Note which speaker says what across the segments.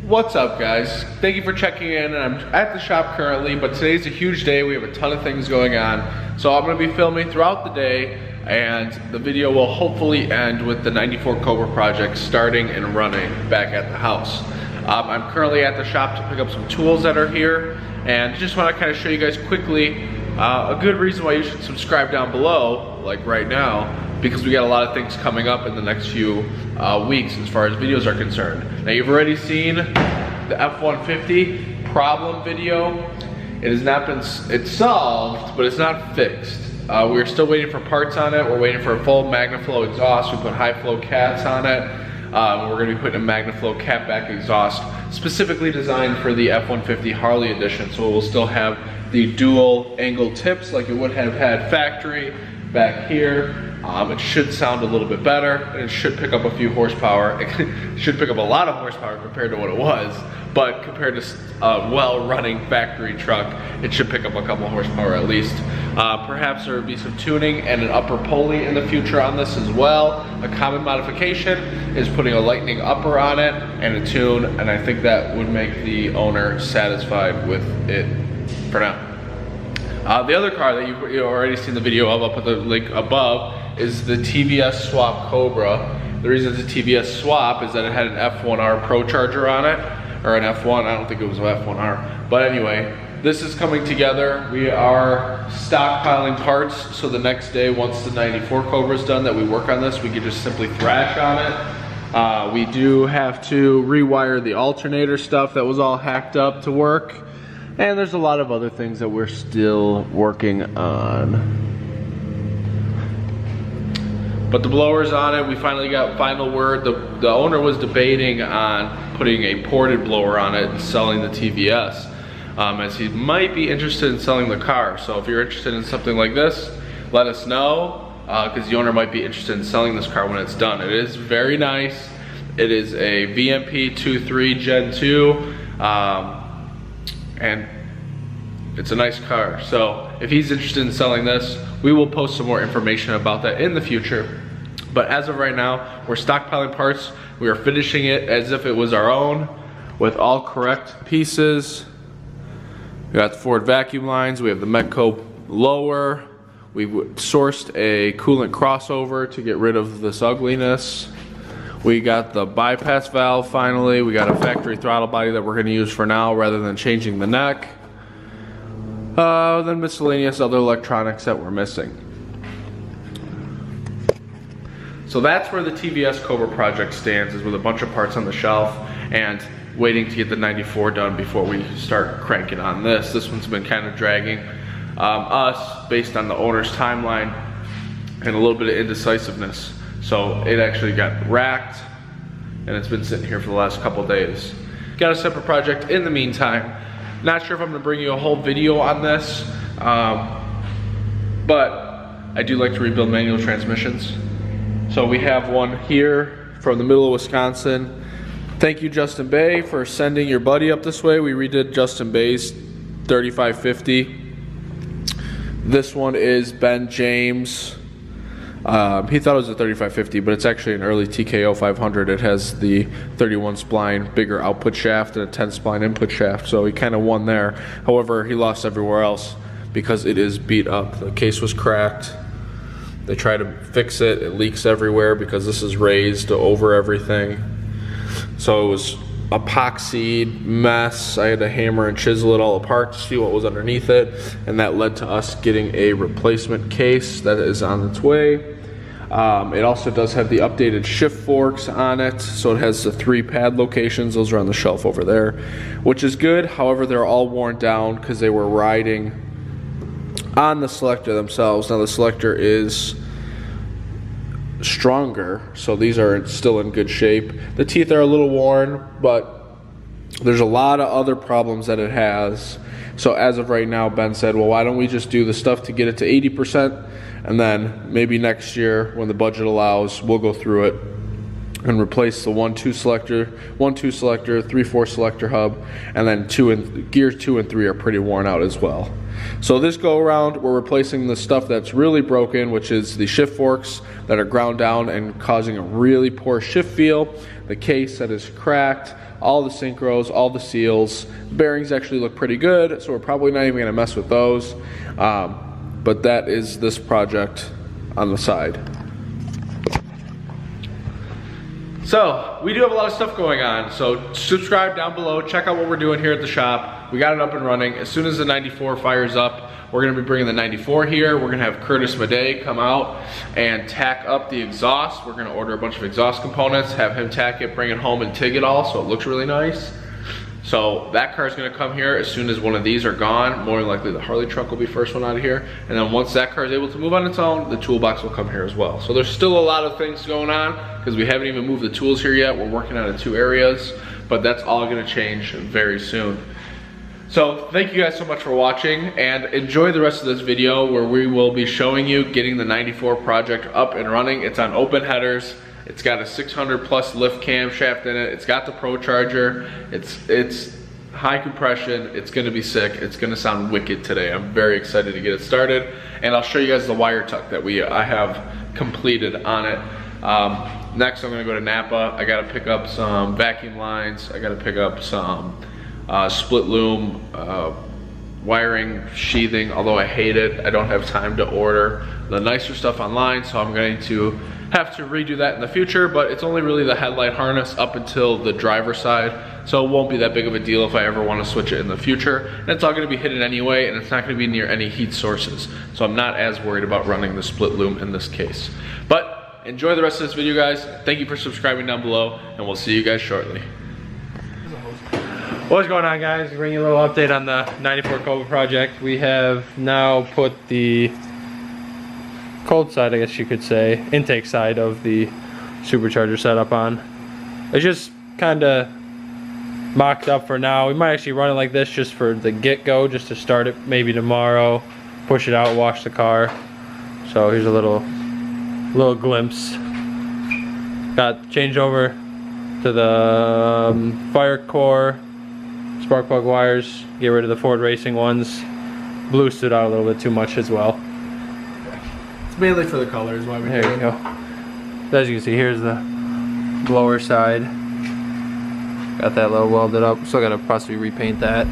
Speaker 1: What's up, guys? Thank you for checking in. I'm at the shop currently, but today's a huge day. We have a ton of things going on. So I'm gonna be filming throughout the day, and the video will hopefully end with the 94 Cobra project starting and running back at the house. I'm currently at the shop to pick up some tools that are here, and just wanna kind of show you guys quickly a good reason why you should subscribe down below, like right now, because we got a lot of things coming up in the next few weeks as far as videos are concerned. Now, you've already seen the F-150 problem video. It has not been, it's solved, but it's not fixed. We're still waiting for parts on it. We're waiting for a full MagnaFlow exhaust. We put high flow cats on it. We're gonna be putting a MagnaFlow catback exhaust specifically designed for the F-150 Harley edition. So it will still have the dual angle tips like it would have had factory back here. It should sound a little bit better, and it should pick up a few horsepower. It should pick up a lot of horsepower compared to what it was, but compared to a well-running factory truck, it should pick up a couple horsepower at least. Perhaps there would be some tuning and an upper pulley in the future on this as well. A common modification is putting a lightning upper on it and a tune, and I think that would make the owner satisfied with it for now. The other car that you've already seen the video of, I'll put the link above, is the TVS Swap Cobra. The reason it's a TVS Swap is that it had an F1R Procharger on it, or an F1, I don't think it was an F1R. But anyway, this is coming together. We are stockpiling parts, so the next day, once the 94 Cobra is done, that we work on this, we can just simply thrash on it. We do have to rewire the alternator stuff that was all hacked up to work. And there's a lot of other things that we're still working on. But the blower's on it. We finally got final word. The owner was debating on putting a ported blower on it and selling the TVS, as he might be interested in selling the car. So if you're interested in something like this, let us know, because the owner might be interested in selling this car when it's done. It is very nice. It is a VMP 2.3 Gen 2. And it's a nice car. So if he's interested in selling this, we will post some more information about that in the future. But as of right now, we're stockpiling parts. We are finishing it as if it was our own with all correct pieces. We got the Ford vacuum lines. We have the Metco lower. We've sourced a coolant crossover to get rid of this ugliness. We got the bypass valve finally. We got a factory throttle body that we're gonna use for now rather than changing the neck. Then miscellaneous other electronics that we're missing. So that's where the TVS Cobra project stands, is with a bunch of parts on the shelf and waiting to get the 94 done before we start cranking on this. This one's been kind of dragging us based on the owner's timeline and a little bit of indecisiveness. So it actually got racked, and it's been sitting here for the last couple days. Got a separate project in the meantime. Not sure if I'm gonna bring you a whole video on this, but I do like to rebuild manual transmissions. So we have one here from the middle of Wisconsin. Thank you, Justin Bay, for sending your buddy up this way. We redid Justin Bay's 3550. This one is Ben James. He thought it was a 3550, but it's actually an early TKO 500. It has the 31 spline bigger output shaft and a 10 spline input shaft, so he kind of won there. However, he lost everywhere else because it is beat up. The case was cracked. They try to fix it. It leaks everywhere because this is raised over everything. So it was epoxied mess. I had to hammer and chisel it all apart to see what was underneath it, and that led to us getting a replacement case that is on its way. It also does have the updated shift forks on it, so it has the 3 pad locations. Those are on the shelf over there, which is good. However, they're all worn down because they were riding on the selector themselves. Now the selector is stronger, so these are still in good shape. The teeth are a little worn, but there's a lot of other problems that it has. So as of right now, Ben said, well, why don't we just do the stuff to get it to 80%, and then maybe next year when the budget allows, we'll go through it and replace the 1-2 selector, 3-4 selector hub, and then gears 2 and 3 are pretty worn out as well. So this go around, we're replacing the stuff that's really broken, which is the shift forks that are ground down and causing a really poor shift feel, the case that is cracked, all the synchros, all the seals. Bearings actually look pretty good, so we're probably not even gonna mess with those. But that is this project on the side. So we do have a lot of stuff going on, so subscribe down below, check out what we're doing here at the shop. We got it up and running. As soon as the 94 fires up, we're gonna be bringing the 94 here. We're gonna have Curtis Madej come out and tack up the exhaust. We're gonna order a bunch of exhaust components, have him tack it, bring it home and TIG it all so it looks really nice. So that car is gonna come here as soon as one of these are gone. More than likely the Harley truck will be first one out of here. And then once that car is able to move on its own, the toolbox will come here as well. So there's still a lot of things going on because we haven't even moved the tools here yet. We're working on 2 areas, but that's all gonna change very soon. So thank you guys so much for watching, and enjoy the rest of this video where we will be showing you getting the 94 project up and running. It's on open headers. It's got a 600 plus lift camshaft in it. It's got the Procharger. It's high compression. It's gonna be sick. It's gonna sound wicked today. I'm very excited to get it started, and I'll show you guys the wire tuck that I have completed on it. Next I'm gonna go to Napa. I gotta pick up some vacuum lines. I gotta pick up some split loom wiring sheathing, although I hate it. I don't have time to order the nicer stuff online, so I'm going to have to redo that in the future, but it's only really the headlight harness up until the driver's side, so it won't be that big of a deal if I ever want to switch it in the future. And it's all going to be hidden anyway, and it's not going to be near any heat sources, so I'm not as worried about running the split loom in this case. But enjoy the rest of this video, guys. Thank you for subscribing down below, and we'll see you guys shortly.
Speaker 2: What's going on, guys? Bring you a little update on the 94 Cobra project. We have now put the cold side, I guess you could say, intake side of the supercharger setup on. It's just kind of mocked up for now. We might actually run it like this just for the get-go, just to start it maybe tomorrow, push it out, wash the car. So here's a little glimpse. Got changed over to the fire core spark plug wires, get rid of the Ford Racing ones. Blue stood out a little bit too much as well.
Speaker 1: It's mainly for the colors, why we
Speaker 2: There you go. So as you can see, here's the blower side. Got that little welded up. Still gotta possibly repaint that.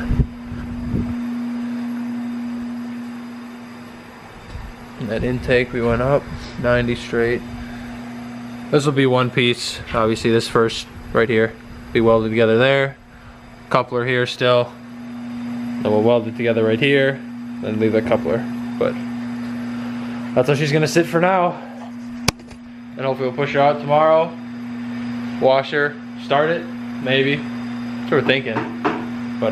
Speaker 2: And that intake, we went up 90 straight. This will be one piece. Obviously this first right here be welded together there. Coupler here still. Then we'll weld it together right here, then leave the coupler. But that's how she's gonna sit for now. And hopefully we'll push her out tomorrow, wash her, start it, maybe. That's what we're thinking. But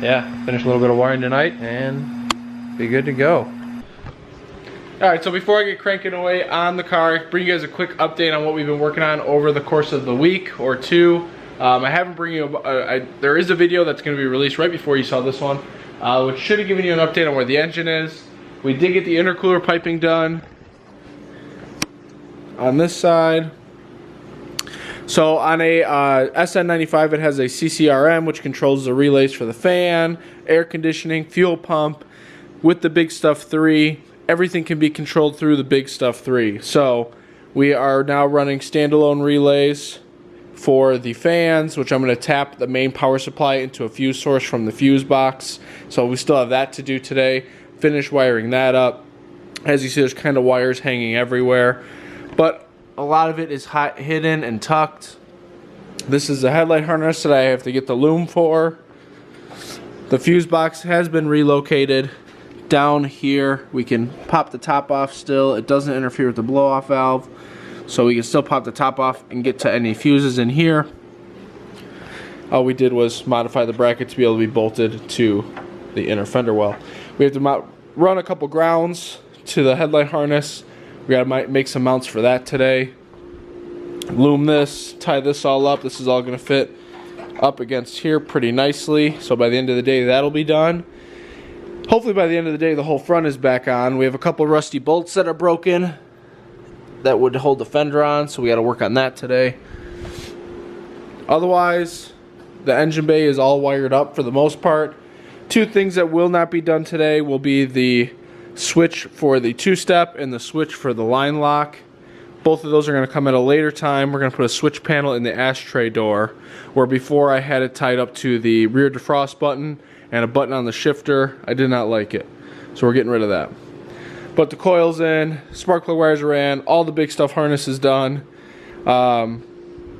Speaker 2: yeah, finish a little bit of wiring tonight and be good to go.
Speaker 1: Alright, so before I get cranking away on the car, bring you guys a quick update on what we've been working on over the course of the week or two. I haven't bring you, there is a video that's going to be released right before you saw this one, which should have given you an update on where the engine is. We did get the intercooler piping done on this side. So on a SN95 it has a CCRM which controls the relays for the fan, air conditioning, fuel pump. With the Big Stuff 3, everything can be controlled through the Big Stuff 3. So we are now running standalone relays for the fans, which I'm going to tap the main power supply into a fuse source from the fuse box. So we still have that to do today. Finish wiring that up. As you see, there's kind of wires hanging everywhere, but a lot of it is hidden and tucked. This is the headlight harness that I have to get the loom for. The fuse box has been relocated down here. We can pop the top off still. It doesn't interfere with the blow-off valve, so we can still pop the top off and get to any fuses in here. All we did was modify the bracket to be able to be bolted to the inner fender well. We have to run a couple grounds to the headlight harness. We got to make some mounts for that today. Loom this, tie this all up. This is all going to fit up against here pretty nicely. So by the end of the day, that'll be done. Hopefully by the end of the day, the whole front is back on. We have a couple rusty bolts that are broken that would hold the fender on, so we got to work on that today. Otherwise, the engine bay is all wired up for the most part. Two things that will not be done today will be the switch for the two-step and the switch for the line lock. Both of those are going to come at a later time. We're going to put a switch panel in the ashtray door, where before I had it tied up to the rear defrost button and a button on the shifter. I did not like it, so we're getting rid of that. But the coil's in, spark plug wires are in, all the big stuff harness is done.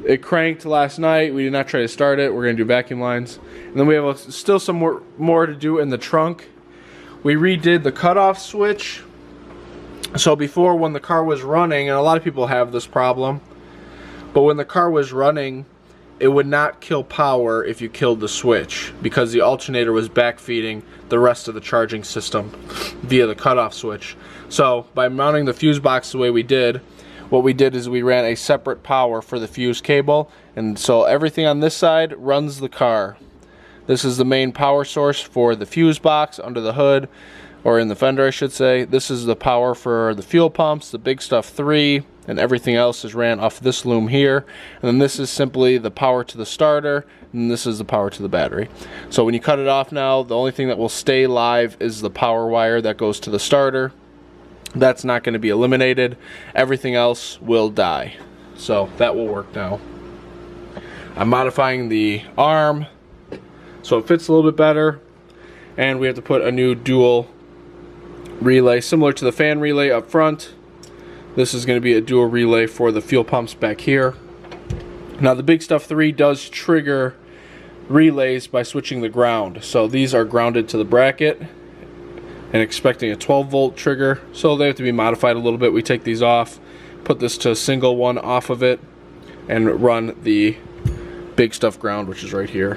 Speaker 1: It cranked last night. We did not try to start it. We're going to do vacuum lines. And then we have still some more to do in the trunk. We redid the cutoff switch. So before, when the car was running, and a lot of people have this problem, but when the car was running, it would not kill power if you killed the switch, because the alternator was backfeeding the rest of the charging system via the cutoff switch. So by mounting the fuse box the way we did, what we did is we ran a separate power for the fuse cable, and so everything on this side runs the car. This is the main power source for the fuse box under the hood, or in the fender I should say. This is the power for the fuel pumps, the big stuff 3, and everything else is ran off this loom here. And then this is simply the power to the starter, and this is the power to the battery. So when you cut it off now, the only thing that will stay live is the power wire that goes to the starter. That's not going to be eliminated. Everything else will die. So that will work now. I'm modifying the arm so it fits a little bit better, and we have to put a new dual relay similar to the fan relay up front. This is going to be a dual relay for the fuel pumps back here. Now the big stuff 3 does trigger relays by switching the ground, so these are grounded to the bracket and expecting a 12-volt trigger, so they have to be modified a little bit. We take these off, put this to a single one off of it, and run the big stuff ground, which is right here,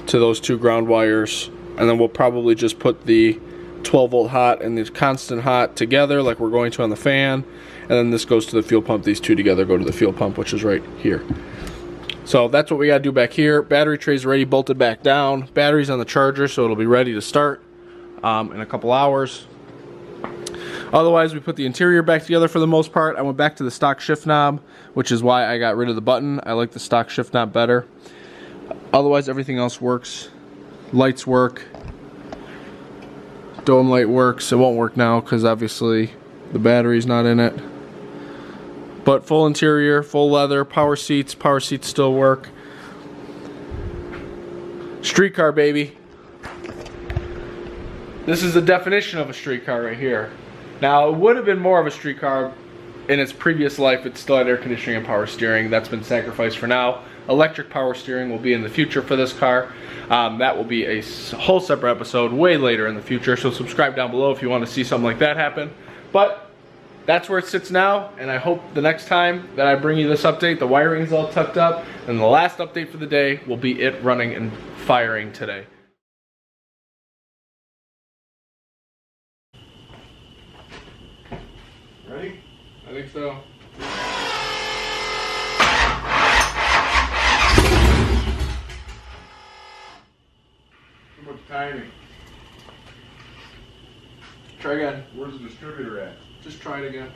Speaker 1: to those 2 ground wires. And then we'll probably just put the 12-volt hot and the constant hot together like we're going to on the fan, and then this goes to the fuel pump. These 2 together go to the fuel pump, which is right here. So that's what we got to do back here. Battery tray's already bolted back down. Battery's on the charger, so it'll be ready to start in a couple hours. Otherwise, we put the interior back together for the most part. I went back to the stock shift knob, which is why I got rid of the button. I like the stock shift knob better. Otherwise, everything else works. Lights work. Dome light works. It won't work now because obviously the battery's not in it. But full interior, full leather, power seats still work. Street car, baby. This is the definition of a street car right here. Now, it would have been more of a street car in its previous life. It still had air conditioning and power steering. That's been sacrificed for now. Electric power steering will be in the future for this car. That will be a whole separate episode way later in the future, so subscribe down below if you want to see something like that happen. But that's where it sits now, and I hope the next time that I bring you this update, the wiring is all tucked up, and the last update for the day will be it running and firing today. Ready? I think so. Too much timing. Try again.
Speaker 3: Where's the distributor at?
Speaker 1: Just try it again.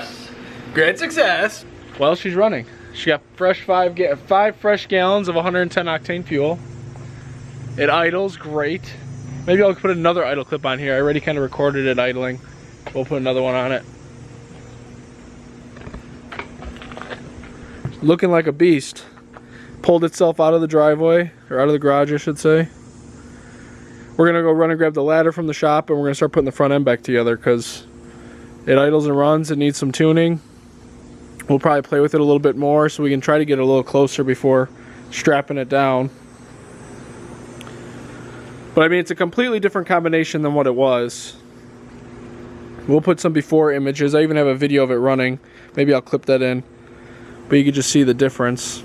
Speaker 2: Success. Great success.
Speaker 1: Well, she's running. She got five fresh gallons of 110 octane fuel. It idles great. Maybe I'll put another idle clip on here. I already kind of recorded it idling. We'll put another one on it. Looking like a beast. Pulled itself out of the driveway, or out of the garage I should say. We're gonna go run and grab the ladder from the shop, and we're gonna start putting the front end back together because it idles and runs. It needs some tuning. We'll probably play with it a little bit more so we can try to get it a little closer before strapping it down. But I mean, it's a completely different combination than what it was. We'll put some before images. I even have a video of it running. Maybe I'll clip that in. But you can just see the difference.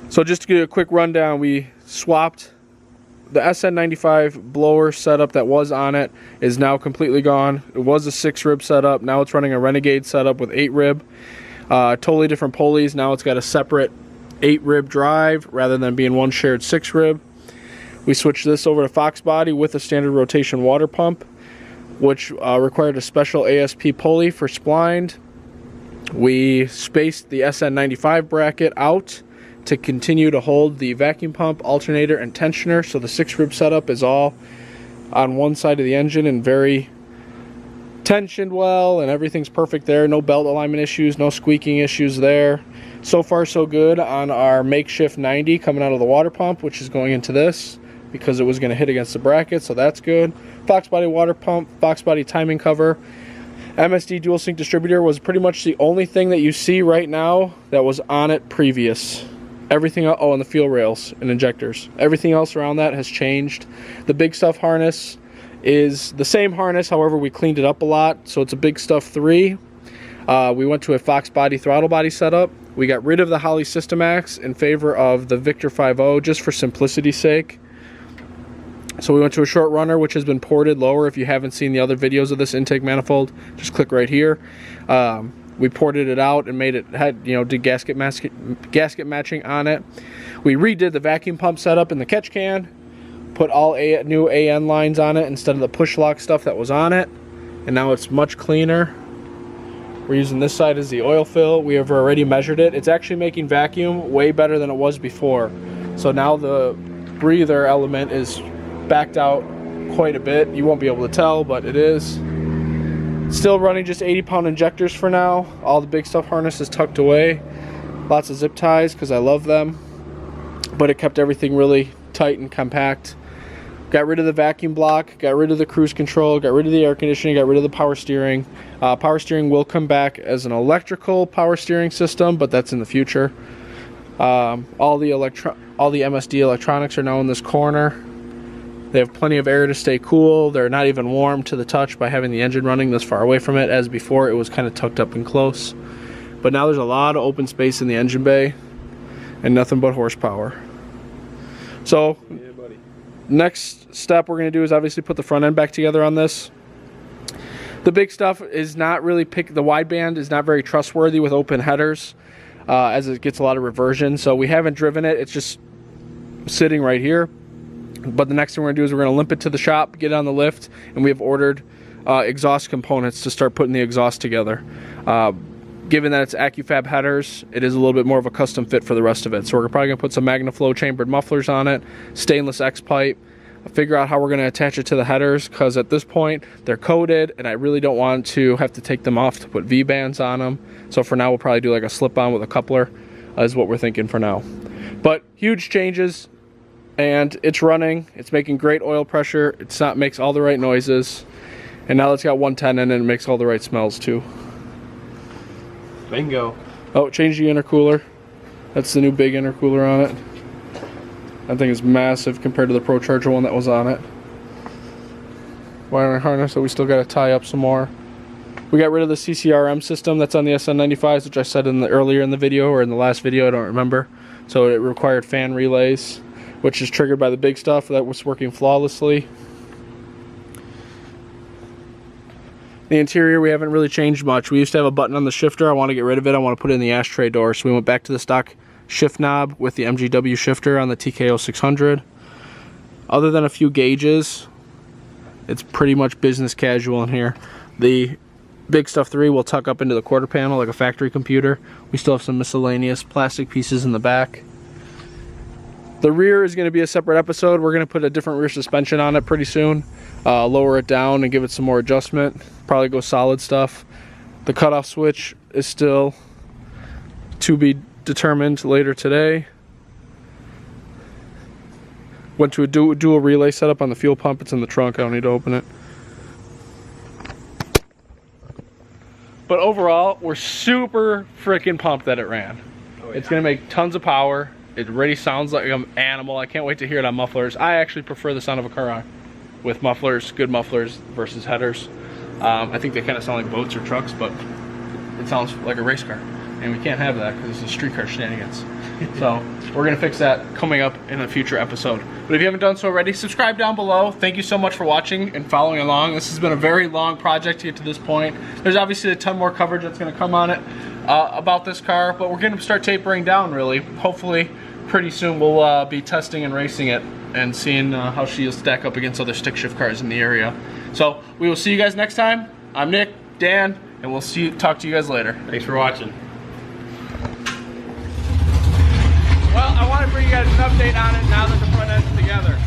Speaker 1: So just to give you a quick rundown, we swapped the SN95 blower setup that was on it is now completely gone. It was a 6-rib setup. Now it's running a Renegade setup with 8-rib. Totally different pulleys. Now it's got a separate 8-rib drive rather than being one shared 6-rib. We switched this over to Fox body with a standard rotation water pump, which required a special ASP pulley for splined. We spaced the SN95 bracket out to continue to hold the vacuum pump, alternator, and tensioner. So the 6-rib setup is all on one side of the engine and very tensioned well, and everything's perfect there. No belt alignment issues, no squeaking issues there. So far so good on our makeshift 90 coming out of the water pump, which is going into this because it was going to hit against the bracket, so that's good. Fox body water pump, Fox body timing cover. MSD dual sync distributor was pretty much the only thing that you see right now that was on it previous. Everything else, oh, and the fuel rails and injectors. Everything else around that has changed. The Big Stuff harness is the same harness, however we cleaned it up a lot, so it's a Big Stuff 3. We went to a Fox body throttle body setup. We got rid of the Holley Systemax in favor of the Victor 5.0 just for simplicity's sake. So we went to a short runner, which has been ported lower. If you haven't seen the other videos of this intake manifold, just click right here. We ported it out and made it, did gasket matching on it. We redid the vacuum pump setup in the catch can, put all new AN lines on it instead of the push lock stuff that was on it, and now it's much cleaner. We're using this side as the oil fill. We have already measured it. It's actually making vacuum way better than it was before. So now the breather element is backed out quite a bit. You won't be able to tell, but it is. Still running just 80-pound injectors for now. All the Big Stuff harness is tucked away. Lots of zip ties because I love them. But it kept everything really tight and compact. Got rid of the vacuum block, got rid of the cruise control, got rid of the air conditioning, got rid of the power steering. Power steering will come back as an electrical power steering system, but that's in the future. All the MSD electronics are now in this corner. They have plenty of air to stay cool. They're not even warm to the touch by having the engine running this far away from it, as before it was kind of tucked up and close. But now there's a lot of open space in the engine bay and nothing but horsepower. So yeah, buddy. Next step we're going to do is obviously put the front end back together on this. The Big Stuff is not really the wideband is not very trustworthy with open headers, as it gets a lot of reversion. So we haven't driven it. It's just sitting right here. But the next thing we're going to do is we're going to limp it to the shop, get it on the lift, and we have ordered exhaust components to start putting the exhaust together. Given that it's Accufab Headers, it is a little bit more of a custom fit for the rest of it. So we're probably going to put some MagnaFlow chambered mufflers on it, stainless X-pipe, figure out how we're going to attach it to the headers, because at this point they're coated and I really don't want to have to take them off to put V-bands on them. So for now we'll probably do like a slip-on with a coupler is what we're thinking for now. But huge changes. And it's running, it's making great oil pressure, makes all the right noises, and now it's got 110 in it and it makes all the right smells too.
Speaker 2: Bingo.
Speaker 1: Oh, change the intercooler. That's the new big intercooler on it. That thing is massive compared to the Procharger one that was on it. Wiring harness, so we still got to tie up some more. We got rid of the CCRM system that's on the SN95s, which I said earlier in the video, or in the last video, I don't remember. So it required fan relays, which is triggered by the Big Stuff. That was working flawlessly. The interior, we haven't really changed much. We used to have a button on the shifter. I want to get rid of it. I want to put it in the ashtray door. So we went back to the stock shift knob with the MGW shifter on the TKO 600. Other than a few gauges, it's pretty much business casual in here. The big stuff 3 will tuck up into the quarter panel like a factory computer. We still have some miscellaneous plastic pieces in the back. The rear is going to be a separate episode. We're going to put a different rear suspension on it pretty soon. Lower it down and give it some more adjustment. Probably go solid stuff. The cutoff switch is still to be determined later today. Went to a dual relay setup on the fuel pump. It's in the trunk. I don't need to open it. But overall, we're super freaking pumped that it ran. Oh, yeah. It's going to make tons of power. It already sounds like an animal. I can't wait to hear it on mufflers. I actually prefer the sound of a car with mufflers, good mufflers versus headers. I think they kind of sound like boats or trucks, but it sounds like a race car. And we can't have that because it's a street car shenanigans. So we're going to fix that coming up in a future episode. But if you haven't done so already, subscribe down below. Thank you so much for watching and following along. This has been a very long project to get to this point. There's obviously a ton more coverage that's going to come on it about this car, but we're going to start tapering down really. Hopefully pretty soon we'll be testing and racing it and seeing how she'll stack up against other stick shift cars in the area. So we will see you guys next time. I'm Nick, Dan, and we'll talk to you guys later.
Speaker 2: Thanks for watching.
Speaker 1: Well, I want to bring you guys an update on it now that the front end's together.